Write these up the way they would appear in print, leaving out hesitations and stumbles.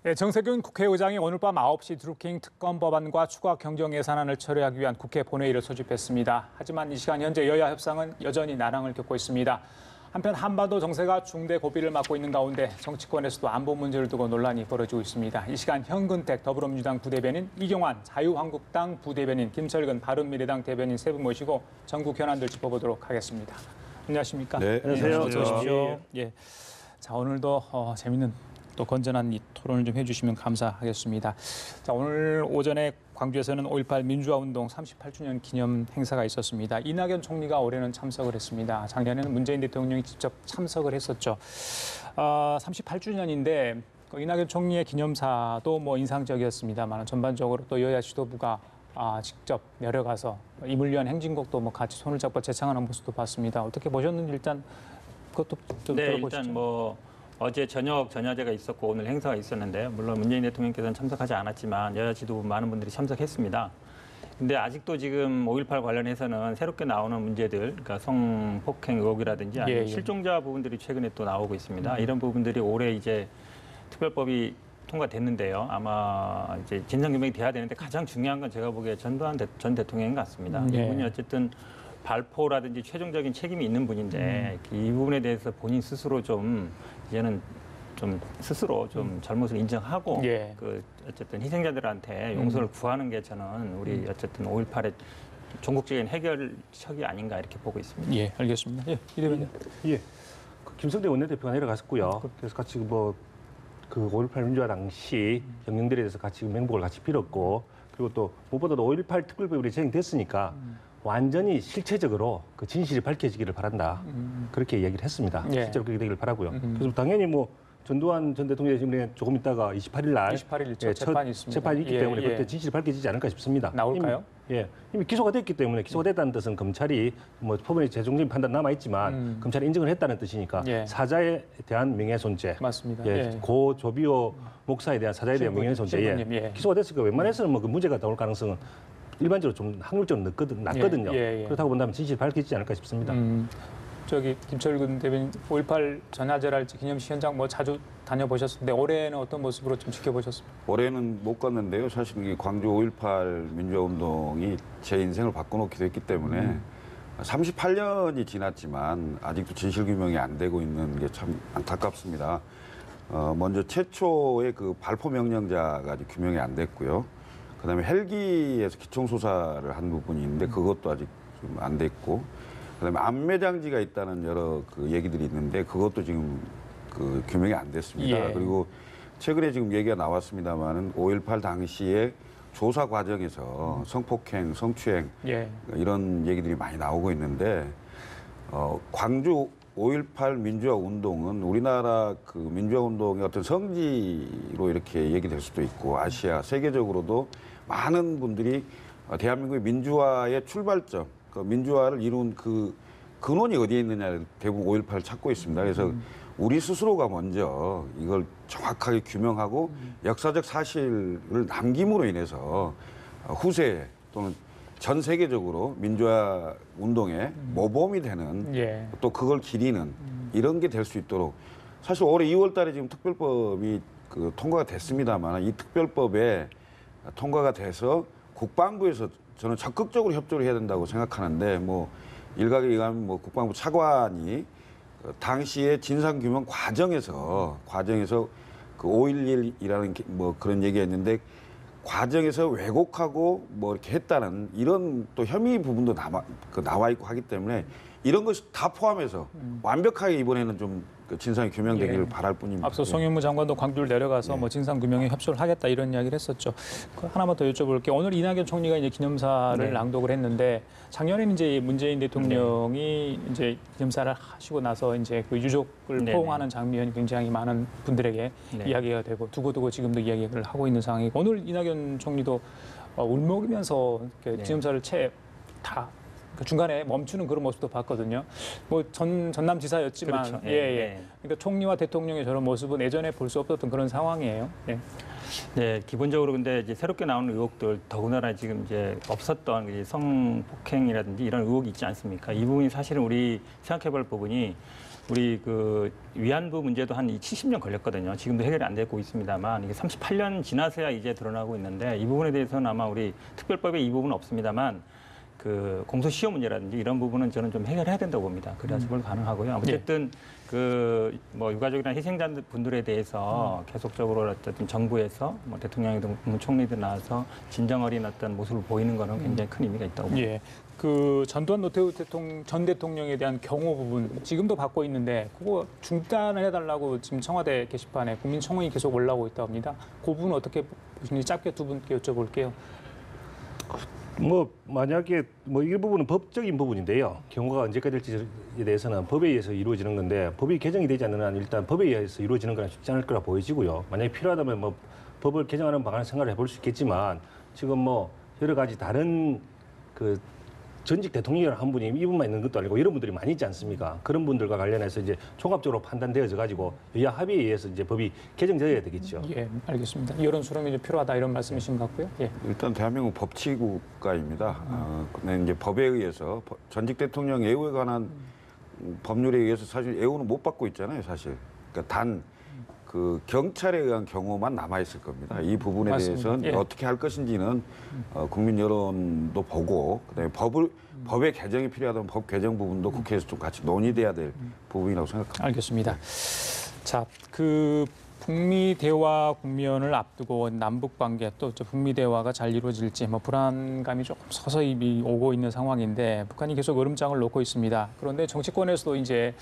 네, 정세균 국회의장이 오늘 밤 9시 드루킹 특검 법안과 추가 경정 예산안을 처리하기 위한 국회 본회의를 소집했습니다. 하지만 이 시간 현재 여야 협상은 여전히 난항을 겪고 있습니다. 한편 한반도 정세가 중대 고비를 맞고 있는 가운데 정치권에서도 안보 문제를 두고 논란이 벌어지고 있습니다. 이 시간 현근택 더불어민주당 부대변인, 이경환 자유한국당 부대변인, 김철근 바른미래당 대변인 세 분 모시고 전국 현안들 짚어보도록 하겠습니다. 안녕하십니까? 네, 안녕하세요. 어서 오십시오. 예. 자, 오늘도 재밌는 또 건전한 이 토론을 좀 해주시면 감사하겠습니다. 자, 오늘 오전에 광주에서는 5.18 민주화운동 38주년 기념 행사가 있었습니다. 이낙연 총리가 올해는 참석을 했습니다. 작년에는 문재인 대통령이 직접 참석을 했었죠. 38주년인데 이낙연 총리의 기념사도 인상적이었습니다만 전반적으로 또 여야 지도부가 직접 내려가서 이물리한 행진곡도 같이 손을 잡고 제창하는 모습도 봤습니다. 어떻게 보셨는지 일단 그것도 좀 들어보시죠. 일단 어제 저녁 전야제가 있었고 오늘 행사가 있었는데요. 물론 문재인 대통령께서는 참석하지 않았지만 여야 지도부 많은 분들이 참석했습니다. 근데 아직도 지금 5.18 관련해서는 새롭게 나오는 문제들, 그러니까 성폭행 의혹이라든지 아니면 실종자 부분들이 최근에 또 나오고 있습니다. 이런 부분들이 올해 이제 특별법이 통과됐는데요. 아마 이제 진상규명이 돼야 되는데 가장 중요한 건 제가 보기에 전두환 전 대통령인 것 같습니다. 이분이 어쨌든 발포라든지 최종적인 책임이 있는 분인데 이 부분에 대해서 본인 스스로 이제는 스스로 잘못을 인정하고 어쨌든 희생자들한테 용서를 구하는 게 저는 우리 어쨌든 5.18의 종국적인 해결책이 아닌가 이렇게 보고 있습니다. 예, 알겠습니다. 예, 이 대변인. 예, 김성대 원내대표가 내려갔었고요. 그래서 같이 그 5.18 민주화 당시 영령들에 대해서 같이 맹복을 같이 빌었고, 그리고 또 무엇보다도 5.18 특별법이 우리 제정됐으니까 완전히 실체적으로 그 진실이 밝혀지기를 바란다. 그렇게 얘기를 했습니다. 실제로 그렇게 되기를 바라고요. 그래서 당연히 전두환 전 대통령이 지금 조금 있다가 28일 날 28일 첫 재판이 있습니다. 재판이 있기 때문에 그때 진실이 밝혀지지 않을까 싶습니다. 나올까요? 이미 기소가 됐기 때문에 기소가 됐다는 뜻은 검찰이 법원의 최종적인 판단 남아 있지만 검찰이 인정을 했다는 뜻이니까 사자에 대한 명예훼손죄, 맞습니다. 고 조비오 목사에 대한 사자에 대한 명예훼손죄, 기소가 됐으니까 웬만해서는 그 무죄가 나올 가능성은 일반적으로 좀 확률적으로 낮거든요. 그렇다고 본다면 진실이 밝혀지지 않을까 싶습니다. 김철근 대변인 5.18 전야제랄지 기념식 현장 자주 다녀보셨는데 올해는 어떤 모습으로 좀 지켜보셨습니까? 올해는 못 갔는데요. 사실 이 광주 5.18 민주화운동이 제 인생을 바꿔놓기도 했기 때문에 38년이 지났지만 아직도 진실규명이 안 되고 있는 게 참 안타깝습니다. 먼저 최초의 그 발포 명령자가 아직 규명이 안 됐고요. 그다음에 헬기에서 기총수사를 한 부분이 있는데 그것도 아직 좀 안 됐고, 그다음에 안매장지가 있다는 여러 그 얘기들이 있는데 그것도 지금 그 규명이 안 됐습니다. 그리고 최근에 지금 얘기가 나왔습니다만은 5.18 당시에 조사 과정에서 성폭행, 성추행 이런 얘기들이 많이 나오고 있는데 광주 5.18 민주화 운동은 우리나라 그 민주화 운동의 어떤 성지로 이렇게 얘기될 수도 있고 아시아 세계적으로도 많은 분들이 대한민국의 민주화의 출발점, 그 민주화를 이룬 그 근원이 어디에 있느냐를 대부분 5.18을 찾고 있습니다. 그래서 우리 스스로가 먼저 이걸 정확하게 규명하고 역사적 사실을 남김으로 인해서 후세 또는 전 세계적으로 민주화 운동의 모범이 되는 또 그걸 기리는 이런 게 될 수 있도록, 사실 올해 2월 달에 지금 특별법이 통과가 됐습니다만 이 특별법에 통과가 돼서 국방부에서 저는 적극적으로 협조를 해야 된다고 생각하는데 일각에 의하면 국방부 차관이 당시의 진상규명 과정에서 그 5.11이라는 그런 얘기가 있는데 과정에서 왜곡하고 이렇게 했다는 이런 또 혐의 부분도 나와 있고 하기 때문에 이런 것이 다 포함해서 완벽하게 이번에는 좀 진상이 규명되기를 바랄 뿐입니다. 앞서 송영무 장관도 광주를 내려가서 진상 규명에 협조를 하겠다 이런 이야기를 했었죠. 하나만 더 여쭤볼게요. 오늘 이낙연 총리가 이제 기념사를 낭독을 했는데 작년에는 이제 문재인 대통령이 이제 기념사를 하시고 나서 이제 그 유족을 포옹하는 장면이 굉장히 많은 분들에게 이야기가 되고 두고두고 지금도 이야기를 하고 있는 상황이고, 오늘 이낙연 총리도 울먹이면서 기념사를 다 중간에 멈추는 그런 모습도 봤거든요. 전남지사였지만, 그렇죠. 그러니까 총리와 대통령의 저런 모습은 예전에 볼 수 없었던 그런 상황이에요. 기본적으로 근데 이제 새롭게 나오는 의혹들, 더군다나 지금 이제 없었던 성폭행이라든지 이런 의혹이 있지 않습니까? 이 부분이 사실은 우리 생각해볼 부분이 우리 그 위안부 문제도 한 70년 걸렸거든요. 지금도 해결이 안 되고 있습니다만 이게 38년 지나서야 이제 드러나고 있는데 이 부분에 대해서는 아마 우리 특별법에 이 부분은 없습니다만 그 공소시효 문제라든지 이런 부분은 저는 좀 해결해야 된다고 봅니다. 그래야 처벌 가능하고요. 어쨌든 그 뭐 유가족이나 희생자분들에 대해서 계속적으로 어쨌든 정부에서 뭐 대통령이든 국무총리든 나와서 진정 어린 어떤 모습을 보이는 거는 굉장히 큰 의미가 있다고 봅니다. 예. 그 전두환 노태우 전 대통령에 대한 경호 부분 지금도 받고 있는데 그거 중단을 해달라고 지금 청와대 게시판에 국민 청원이 계속 올라오고 있다고 합니다. 그 부분은 어떻게 보시는지 짧게 두 분께 여쭤볼게요. 뭐 만약에 뭐 이 부분은 법적인 부분인데요. 경우가 언제까지 될지에 대해서는 법에 의해서 이루어지는 건데 법이 개정이 되지 않는 한 일단 법에 의해서 이루어지는 건 쉽지 않을 거라 보여지고요. 만약에 필요하다면 뭐 법을 개정하는 방안을 생각을 해볼 수 있겠지만 지금 뭐 여러 가지 다른 그 전직 대통령이라는 한 분이 이분만 있는 것도 아니고 이런 분들이 많이 있지 않습니까? 그런 분들과 관련해서 이제 종합적으로 판단되어져 가지고 여야 합의에 의해서 이제 법이 개정되어야 되겠죠. 예, 알겠습니다. 여론 수렴이 좀 필요하다 이런 말씀이신 것 같고요. 예. 일단 대한민국 법치국가입니다. 근데 이제 법에 의해서 전직 대통령 애우에 관한 법률에 의해서 사실 애우는 못 받고 있잖아요, 사실. 그러니까 단 그 경찰에 의한 경우만 남아 있을 겁니다. 이 부분에 맞습니다. 대해서는 예. 어떻게 할 것인지는 국민 여론도 보고 그다음에 법의 개정이 필요하다면 법 개정 부분도 국회에서 좀 같이 논의돼야 될 부분이라고 생각합니다. 알겠습니다. 자, 그 북미 대화 국면을 앞두고 남북 관계 또 북미 대화가 잘 이루어질지 뭐 불안감이 조금 서서히 오고 있는 상황인데 북한이 계속 얼음장을 놓고 있습니다. 그런데 정치권에서도 이제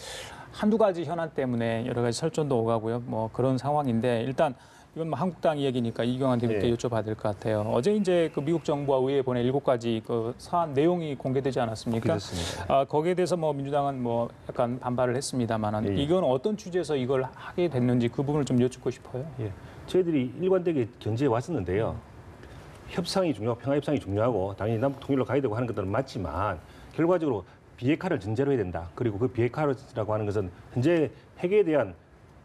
한두 가지 현안 때문에 여러 가지 설전도 오가고요. 뭐 그런 상황인데 일단 이건 뭐 한국당 이야기니까 이경환 대표께 여쭤봐야 될 것 같아요. 어제 이제 그 미국 정부와 의회에 보낸 7가지 그 사안 내용이 공개되지 않았습니까? 그렇습니다. 거기에 대해서 뭐 민주당은 뭐 약간 반발을 했습니다만은 예. 이건 어떤 취지에서 이걸 하게 됐는지 그 부분을 좀 여쭙고 싶어요. 예. 저희들이 일관되게 견지해 왔었는데요. 협상이 중요하고 평화 협상이 중요하고 당연히 남북 통일로 가야 되고 하는 것들은 맞지만 결과적으로 비핵화를 전제로 해야 된다. 그리고 그 비핵화라고 하는 것은 현재 핵에 대한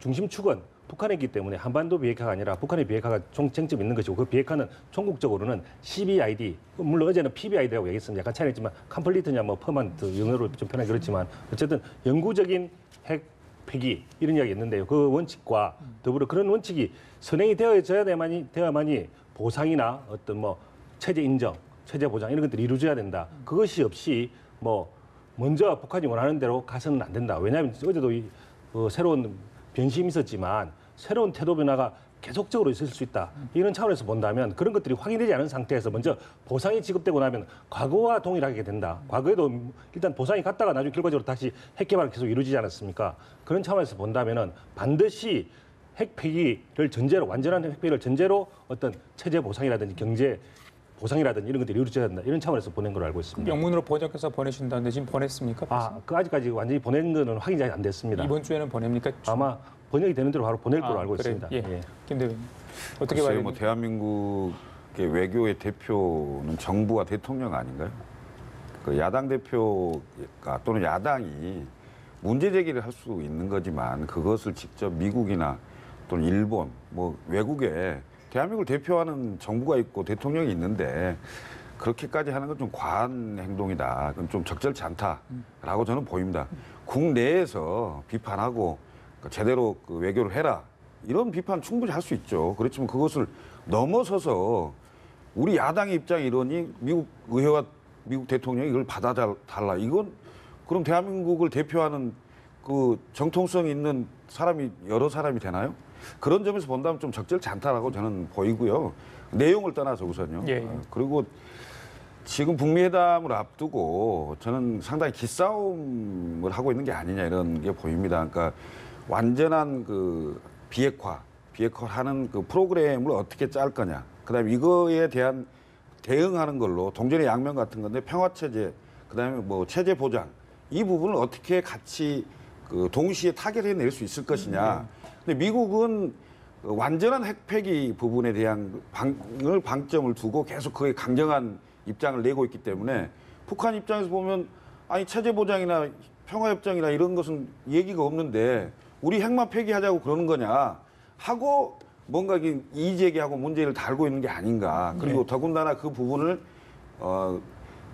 중심축은 북한이기 때문에 한반도 비핵화가 아니라 북한의 비핵화가 쟁점이 있는 것이고 그 비핵화는 총국적으로는 CBID, 물론 어제는 PBID라고 얘기했습니다. 약간 차이가 있지만 컴플리트냐 뭐 퍼먼트 영어로 좀 편하게 그렇지만 어쨌든 영구적인 핵 폐기 이런 이야기 했는데요. 그 원칙과 더불어 그런 원칙이 선행이 되어야만이 보상이나 어떤 뭐 체제 인정, 체제 보장 이런 것들이 이루어져야 된다. 그것이 없이 뭐 먼저 북한이 원하는 대로 가서는 안 된다. 왜냐하면 어제도 새로운 변심이 있었지만 새로운 태도 변화가 계속적으로 있을 수 있다. 이런 차원에서 본다면 그런 것들이 확인되지 않은 상태에서 먼저 보상이 지급되고 나면 과거와 동일하게 된다. 과거에도 일단 보상이 갔다가 나중에 결과적으로 다시 핵 개발이 계속 이루어지지 않았습니까? 그런 차원에서 본다면은 반드시 핵 폐기를 전제로 완전한 핵 폐기를 전제로 어떤 체제 보상이라든지 경제 보상이라든지 이런 것들이 이루어져야 된다. 이런 차원에서 보낸 걸로 알고 있습니다. 영문으로 번역해서 보내신다는데 지금 보냈습니까? 그 아직까지 완전히 보낸 거는 확인이 안 됐습니다. 이번 주에는 보냅니까? 아마 번역이 되는 대로 바로 보낼 걸로 알고 그래요? 있습니다. 예. 김 대표님 어떻게 글쎄요, 봐야 뭐 됩니까? 대한민국의 외교의 대표는 정부와 대통령 아닌가요? 그 야당 대표가 또는 야당이 문제 제기를 할 수 있는 거지만 그것을 직접 미국이나 또는 일본 뭐 외국에 대한민국을 대표하는 정부가 있고 대통령이 있는데 그렇게까지 하는 건 좀 과한 행동이다. 그건 좀 적절치 않다라고 저는 보입니다. 국내에서 비판하고 제대로 그 외교를 해라. 이런 비판 충분히 할 수 있죠. 그렇지만 그것을 넘어서서 우리 야당의 입장이 이러니 미국 의회와 미국 대통령이 이걸 받아달라. 이건 그럼 대한민국을 대표하는 그 정통성 있는 사람이 여러 사람이 되나요? 그런 점에서 본다면 좀 적절치 않다라고 저는 보이고요. 내용을 떠나서 우선요. 예. 그리고 지금 북미 회담을 앞두고 저는 상당히 기싸움을 하고 있는 게 아니냐 이런 게 보입니다. 그러니까 완전한 그 비핵화하는 그 프로그램을 어떻게 짤 거냐. 그다음에 이거에 대한 대응하는 걸로 동전의 양면 같은 건데 평화 체제, 그다음에 뭐 체제 보장 이 부분을 어떻게 같이 그 동시에 타결해낼 수 있을 것이냐. 근데 미국은 완전한 핵폐기 부분에 대한 방점을 두고 계속 그에 강경한 입장을 내고 있기 때문에 북한 입장에서 보면 아니 체제 보장이나 평화협정이나 이런 것은 얘기가 없는데 우리 핵만 폐기하자고 그러는 거냐 하고 뭔가 이의제기하고 문제를 달고 있는 게 아닌가. 그리고 더군다나 그 부분을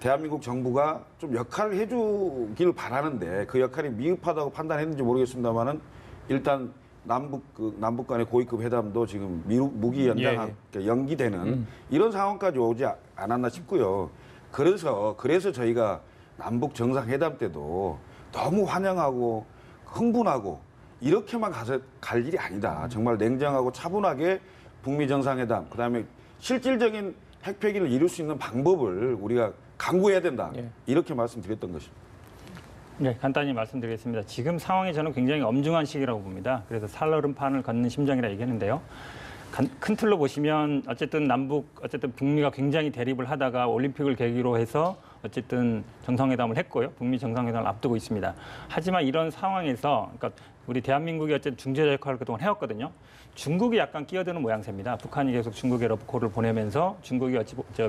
대한민국 정부가 좀 역할을 해주길 바라는데 그 역할이 미흡하다고 판단했는지 모르겠습니다만은 일단 남북 간의 고위급 회담도 지금 무기 연장 연기되는 이런 상황까지 오지 않았나 싶고요. 그래서 저희가 남북 정상회담 때도 너무 환영하고 흥분하고 이렇게만 갈 일이 아니다. 정말 냉정하고 차분하게 북미 정상회담, 그다음에 실질적인 핵폐기를 이룰 수 있는 방법을 우리가 강구해야 된다. 이렇게 말씀드렸던 것입니다. 네, 간단히 말씀드리겠습니다. 지금 상황이 저는 굉장히 엄중한 시기라고 봅니다. 그래서 살얼음판을 걷는 심정이라 얘기했는데요. 큰 틀로 보시면 어쨌든 북미가 굉장히 대립을 하다가 올림픽을 계기로 해서 어쨌든 정상회담을 했고요. 북미 정상회담을 앞두고 있습니다. 하지만 이런 상황에서 그러니까 우리 대한민국이 어쨌든 중재자 역할을 그동안 해왔거든요. 중국이 약간 끼어드는 모양새입니다. 북한이 계속 중국에 러브콜을 보내면서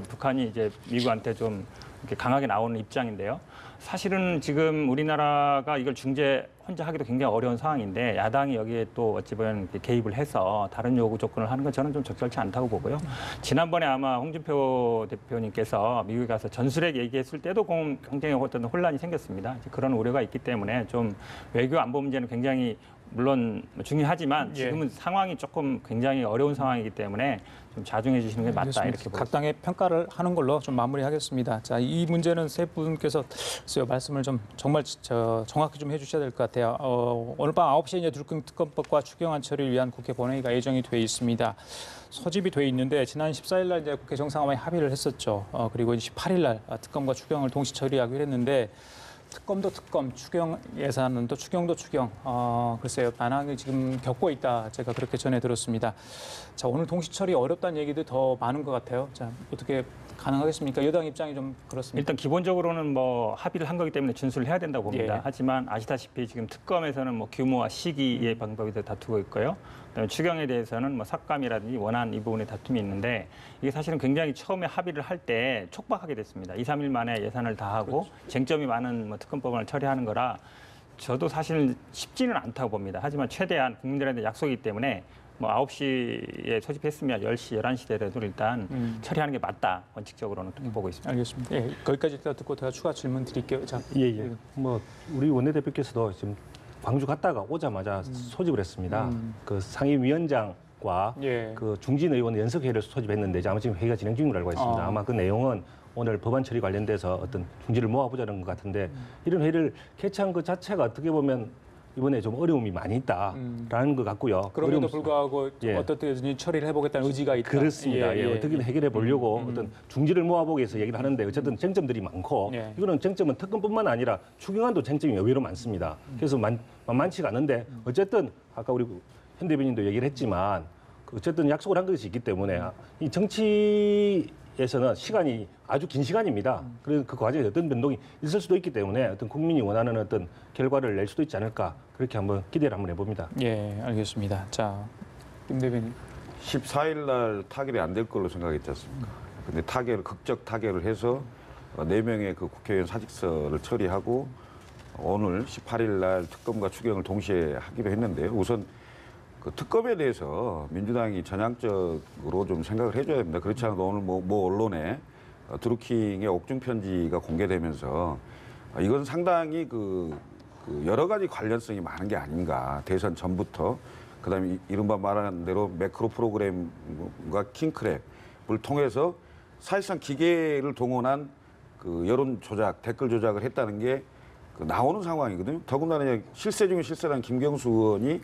북한이 이제 미국한테 좀 이렇게 강하게 나오는 입장인데요. 사실은 지금 우리나라가 이걸 혼자 하기도 굉장히 어려운 상황인데 야당이 여기에 또 어찌 보면 개입을 해서 다른 요구 조건을 하는 건 저는 좀 적절치 않다고 보고요. 지난번에 아마 홍준표 대표님께서 미국에 가서 전술핵 얘기했을 때도 굉장히 어떤 혼란이 생겼습니다. 그런 우려가 있기 때문에 좀 외교 안보 문제는 굉장히 물론 중요하지만 지금은 상황이 조금 굉장히 어려운 상황이기 때문에 좀 자중해 주시는 게 맞다 이렇게 보겠습니다. 각 당의 평가를 하는 걸로 좀 마무리하겠습니다. 자, 이 문제는 세 분께서 말씀을 좀 정말 정확히 좀 해주셔야 될 것 같아요. 오늘 밤 9시에 이제 둘금 특검법과 추경안 처리를 위한 국회 본회의가 예정이 돼 있습니다. 소집이 돼 있는데 지난 14일 날 이제 국회 정상화에 합의를 했었죠. 그리고 18일 날 특검과 추경을 동시 처리하기로 했는데. 특검도 특검, 추경 예산은 또 추경도 추경. 글쎄요, 난항을 지금 겪고 있다. 제가 그렇게 전해 들었습니다. 자, 오늘 동시 처리 어렵다는 얘기도 더 많은 것 같아요. 자, 어떻게 가능하겠습니까? 여당 입장이 좀 그렇습니다. 일단 기본적으로는 뭐 합의를 한 거기 때문에 준수를 해야 된다고 봅니다. 하지만 아시다시피 지금 특검에서는 뭐 규모와 시기의 방법에 대해 다투고 있고요. 그다음에 추경에 대해서는 뭐 삭감이라든지 원안 이 부분에 다툼이 있는데 이게 사실은 굉장히 처음에 합의를 할 때 촉박하게 됐습니다. 2, 3일 만에 예산을 다 하고 쟁점이 많은 뭐 특검법을 처리하는 거라 저도 사실 쉽지는 않다고 봅니다. 하지만 최대한 국민들한테 약속이기 때문에 뭐 9시에 소집했으면 10시, 11시 되더라도 일단 처리하는 게 맞다. 원칙적으로는 그렇게 보고 있습니다. 알겠습니다. 예, 거기까지 듣고 제가 추가 질문 드릴게요. 자, 뭐 우리 원내대표께서도 지금 광주 갔다가 오자마자 소집을 했습니다. 그 상임위원장과 그 중진 의원 연석회의를 소집했는데 아마 지금 회의가 진행 중인 걸 알고 있습니다. 아마 그 내용은 오늘 법안 처리 관련돼서 어떤 중지를 모아보자는 것 같은데 이런 회의를 개최한 것 자체가 어떻게 보면 이번에 좀 어려움이 많이 있다라는 것 같고요. 그럼에도 불구하고 어떻게든 처리를 해보겠다는 의지가 있다. 그렇습니다. 어떻게든 해결해 보려고 어떤 중지를 모아보기 위해서 얘기를 하는데 어쨌든 쟁점들이 많고 이거는 쟁점은 특검뿐만 아니라 추경안도 쟁점이 의외로 많습니다. 그래서 만만치가 않은데 어쨌든 아까 우리 현 대변인도 얘기를 했지만 어쨌든 약속을 한 것이 있기 때문에 이 정치에서는 시간이 아주 긴 시간입니다. 그래서 그 과정에 어떤 변동이 있을 수도 있기 때문에 어떤 국민이 원하는 어떤 결과를 낼 수도 있지 않을까 그렇게 한번 기대를 한번 해봅니다. 예, 알겠습니다. 자, 김 대변인. 14일 날 타결이 안 될 걸로 생각했지 않습니까? 근데 극적 타결을 해서 4명의 그 국회의원 사직서를 처리하고 오늘 18일 날 특검과 추경을 동시에 하기로 했는데요. 우선 그 특검에 대해서 민주당이 전향적으로 좀 생각을 해줘야 됩니다. 그렇지 않아도 오늘 뭐 언론에 드루킹의 옥중 편지가 공개되면서 이건 상당히 그 여러 가지 관련성이 많은 게 아닌가. 대선 전부터 그다음에 이른바 말하는 대로 매크로 프로그램과 킹크랩을 통해서 사실상 기계를 동원한 그 여론 조작, 댓글 조작을 했다는 게 나오는 상황이거든요. 더군다나 실세 중에 실세라는 김경수 의원이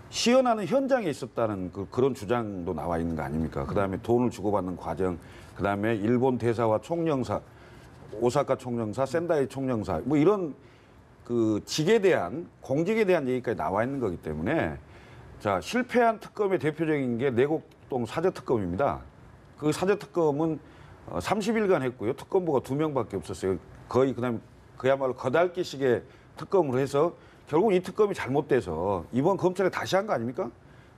시연하는 현장에 있었다는 그런 주장도 나와 있는 거 아닙니까? 그다음에 돈을 주고받는 과정, 그다음에 일본 대사와 총영사, 오사카 총영사, 센다이 총영사, 뭐 이런 그 직에 대한 공직에 대한 얘기까지 나와 있는 거기 때문에 자 실패한 특검의 대표적인 게 내곡동 사저특검입니다. 그 사저특검은 30일간 했고요. 특검부가 2명밖에 없었어요. 거의 그야말로 거달기식의 특검으로 해서 결국 이 특검이 잘못돼서 이번 검찰에 다시 한 거 아닙니까?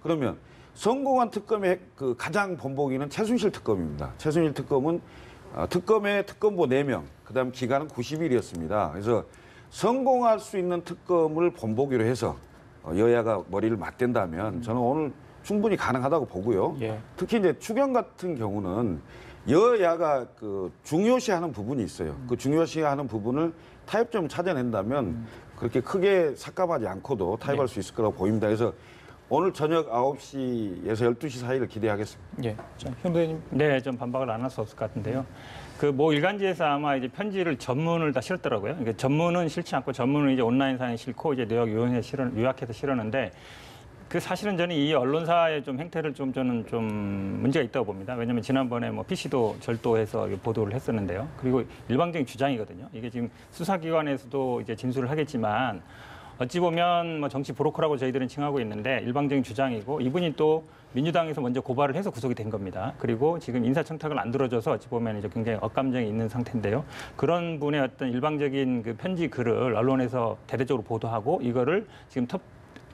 그러면 성공한 특검의 그 가장 본보기는 최순실 특검입니다. 최순실 특검은 특검의 특검보 4명, 그다음 기간은 90일이었습니다. 그래서 성공할 수 있는 특검을 본보기로 해서 여야가 머리를 맞댄다면 저는 오늘 충분히 가능하다고 보고요. 예. 특히 이제 추경 같은 경우는 여야가 그 중요시하는 부분이 있어요. 그 중요시하는 부분을 타협점을 찾아낸다면 그렇게 크게 삭감하지 않고도 타협할 수 있을 거라고 보입니다. 그래서 오늘 저녁 9시에서 12시 사이를 기대하겠습니다. 예. 자, 현 대표님. 네, 좀 반박을 안 할 수 없을 것 같은데요. 그 모 일간지에서 아마 이제 편지를 전문을 다 실었더라고요. 그러니까 전문은 실지 않고 전문은 이제 온라인상에 실고 이제 내역 요약해서 실었는데 그 사실은 저는 이 언론사의 좀 행태를 저는 좀 문제가 있다고 봅니다. 왜냐하면 지난번에 뭐 PC도 절도해서 보도를 했었는데요. 그리고 일방적인 주장이거든요. 이게 지금 수사기관에서도 이제 진술을 하겠지만 어찌 보면 뭐 정치 브로커라고 저희들은 칭하고 있는데 일방적인 주장이고 이분이 또 민주당에서 먼저 고발을 해서 구속이 된 겁니다. 그리고 지금 인사청탁을 안 들어줘서 어찌 보면 이제 굉장히 억감정이 있는 상태인데요. 그런 분의 어떤 일방적인 그 편지 글을 언론에서 대대적으로 보도하고 이거를 지금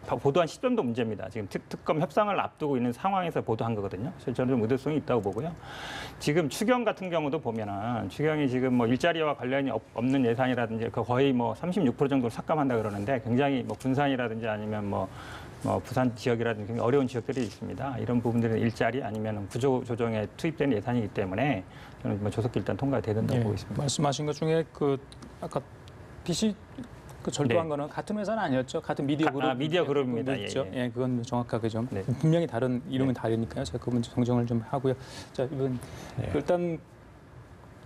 보도한 시점도 문제입니다. 지금 특검 협상을 앞두고 있는 상황에서 보도한 거거든요. 그래서 저는 좀 의도성이 있다고 보고요. 지금 추경 같은 경우도 보면은 추경이 지금 뭐 일자리와 관련이 없는 예산이라든지 거의 뭐 36% 정도를 삭감한다 그러는데 굉장히 뭐 군산이라든지 아니면 뭐 부산 지역이라든지 굉장히 어려운 지역들이 있습니다. 이런 부분들은 일자리 아니면 구조 조정에 투입된 예산이기 때문에 저는 뭐 조속히 일단 통과가 된다고 보고 있습니다. 말씀하신 것 중에 그 아까 PC 그 절도한 네. 거는 같은 회사는 아니었죠. 같은 미디어 그룹. 미디어 그룹입니다. 있죠. 예, 예. 예, 그건 정확하게 좀 네. 분명히 다른 이름은 다르니까요. 제가 그 문제 정정을 좀 하고요. 자, 이번 일단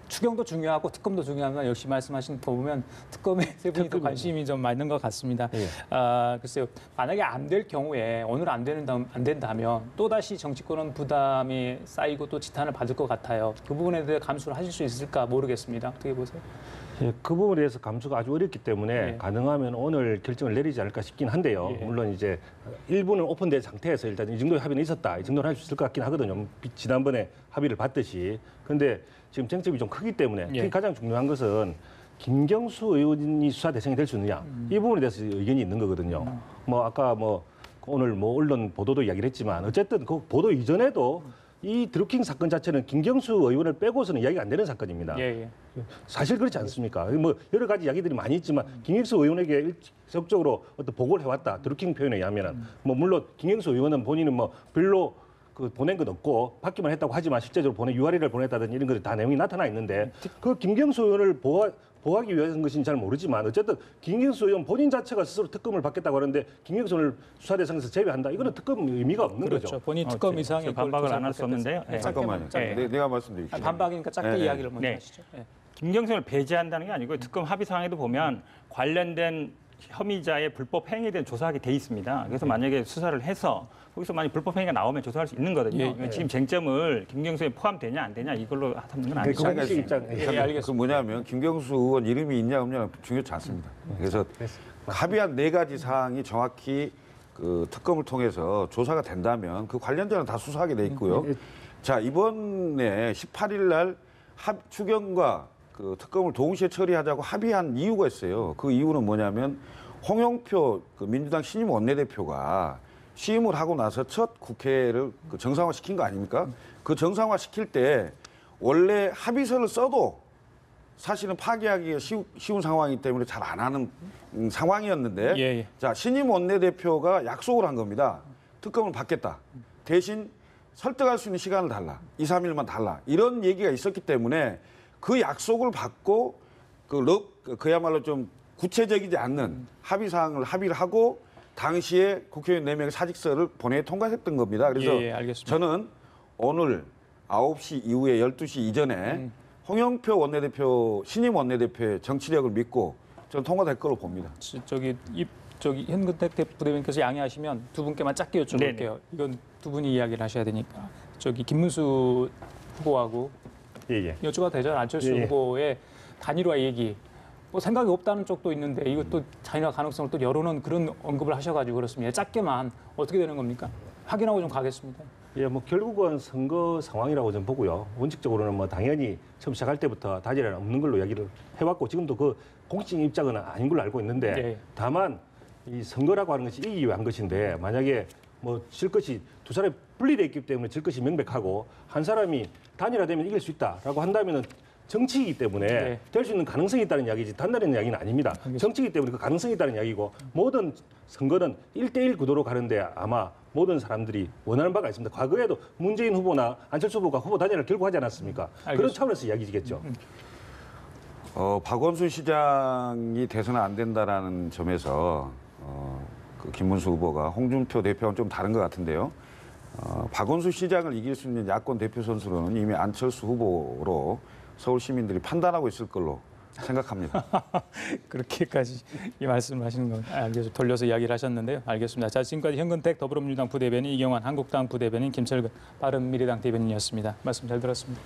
추경도 중요하고 특검도 중요하지만 역시 말씀하신 거 보면 특검에 세 분이 더 관심이 좀 많은 것 같습니다. 예. 글쎄요. 만약에 안 될 경우에 오늘 안 된다면 또 다시 정치권은 부담이 쌓이고 또 지탄을 받을 것 같아요. 그 부분에 대해 감수를 하실 수 있을까 모르겠습니다. 어떻게 보세요? 예, 그 부분에 대해서 감수가 아주 어렵기 때문에 예. 가능하면 오늘 결정을 내리지 않을까 싶긴 한데요. 예. 물론 이제 일부는 오픈된 상태에서 일단 이 정도의 합의는 있었다. 이 정도는 할 수 있을 것 같긴 하거든요. 지난번에 합의를 봤듯이. 그런데 지금 쟁점이 좀 크기 때문에 특히 예. 가장 중요한 것은 김경수 의원이 수사 대상이 될 수 있느냐. 이 부분에 대해서 의견이 있는 거거든요. 뭐 아까 뭐 오늘 뭐 언론 보도도 이야기를 했지만 어쨌든 그 보도 이전에도 이 드루킹 사건 자체는 김경수 의원을 빼고서는 이야기가 안 되는 사건입니다. 예, 예. 사실 그렇지 않습니까? 뭐 여러 가지 이야기들이 많이 있지만 김경수 의원에게 적극적으로 어떤 보고를 해왔다. 드루킹 표현에 의하면은 뭐 물론 김경수 의원은 본인은 뭐 별로 그 보낸 건 없고 받기만 했다고 하지만 실제적으로 URL을 보냈다든지 이런 것들 다 내용이 나타나 있는데 그 김경수 의원을 보호하기 위한 것인지 잘 모르지만 어쨌든 김경수 의원 본인 자체가 스스로 특검을 받겠다고 하는데 김경수 의원을 수사 대상에서 제외한다. 이거는 특검 의미가 없는 그렇죠. 거죠. 본인 특검 이상의 제가 반박을 안 할 수 없는데요. 예. 잠깐만요. 내가 말씀드릴게요. 반박이니까 짧게 네, 네. 이야기를 먼저 네. 하시죠. 예. 김경수를 배제한다는 게 아니고 특검 합의 사항에도 보면 관련된 혐의자의 불법 행위에 대한 조사하게 돼 있습니다. 그래서 만약에 수사를 해서 거기서 만약 불법 행위가 나오면 조사할 수 있는 거거든요. 예, 그러니까 지금 쟁점을 김경수에 포함되냐 안 되냐 이걸로 하는 건 아니죠. 그건 공식 입장. 예, 알겠습니다. 그 뭐냐면 김경수 의원 이름이 있냐 없냐는 중요치 않습니다. 그래서 합의한 4가지 사항이 정확히 그 특검을 통해서 조사가 된다면 그 관련자는 다 수사하게 돼 있고요. 자, 이번에 18일 날 추경과 그 특검을 동시에 처리하자고 합의한 이유가 있어요. 그 이유는 뭐냐면 홍영표 그 민주당 신임 원내대표가 취임을 하고 나서 첫 국회를 그 정상화 시킨 거 아닙니까? 그 정상화 시킬 때 원래 합의서를 써도 사실은 파기하기가 쉬운 상황이기 때문에 잘 안 하는 상황이었는데 예. 자, 신임 원내대표가 약속을 한 겁니다. 특검을 받겠다. 대신 설득할 수 있는 시간을 달라. 2, 3일만 달라. 이런 얘기가 있었기 때문에 그 약속을 받고 그야말로 좀 구체적이지 않는 합의 사항을 합의를 하고 당시에 국회의원 4명의 사직서를 보내 통과했던 겁니다. 그래서 예, 알겠습니다. 저는 오늘 9시 이후에 12시 이전에 홍영표 원내대표, 신임 원내대표의 정치력을 믿고 저는 통과될 거로 봅니다. 저기 현근택 부대변인께서 양해하시면 두 분께만 짧게 여쭤볼게요. 네네. 이건 두 분이 이야기를 하셔야 되니까. 저기 김문수 후보하고 예. 여쭤봐도 되죠? 안철수 예. 후보의 단일화 얘기. 뭐 생각이 없다는 쪽도 있는데 이것도 단일화 가능성을 또 열어놓은 그런 언급을 하셔가지고 그렇습니다. 짧게만 어떻게 되는 겁니까? 확인하고 좀 가겠습니다. 예, 뭐 결국은 선거 상황이라고 저는 보고요. 원칙적으로는 뭐 당연히 처음 시작할 때부터 단일화는 없는 걸로 이야기를 해왔고 지금도 그 공식적인 입장은 아닌 걸로 알고 있는데 네. 다만 이 선거라고 하는 것이 이기기 위한 것인데 만약에 뭐 질 것이 두 사람이 분리돼 있기 때문에 질 것이 명백하고 한 사람이 단일화되면 이길 수 있다라고 한다면은 정치이기 때문에 네. 될 수 있는 가능성이 있다는 이야기지 단단한 이야기는 아닙니다. 알겠습니다. 정치이기 때문에 그 가능성이 있다는 이야기고 모든 선거는 1대1 구도로 가는데 아마 모든 사람들이 원하는 바가 있습니다. 과거에도 문재인 후보나 안철수 후보가 후보 단일화를 결국 하지 않았습니까? 그런 알겠습니다. 차원에서 이야기지겠죠. 박원순 시장이 돼서는 안 된다라는 점에서 그 김문수 후보가 홍준표 대표와는 좀 다른 것 같은데요. 박원순 시장을 이길 수 있는 야권 대표 선수로는 이미 안철수 후보로 서울 시민들이 판단하고 있을 걸로 생각합니다. 그렇게까지 이 말씀을 하시는 건 알겠습니다. 돌려서 이야기를 하셨는데요. 알겠습니다. 자, 지금까지 현근택 더불어민주당 부대변인, 이경환 한국당 부대변인, 김철근 바른미래당 대변인이었습니다. 말씀 잘 들었습니다.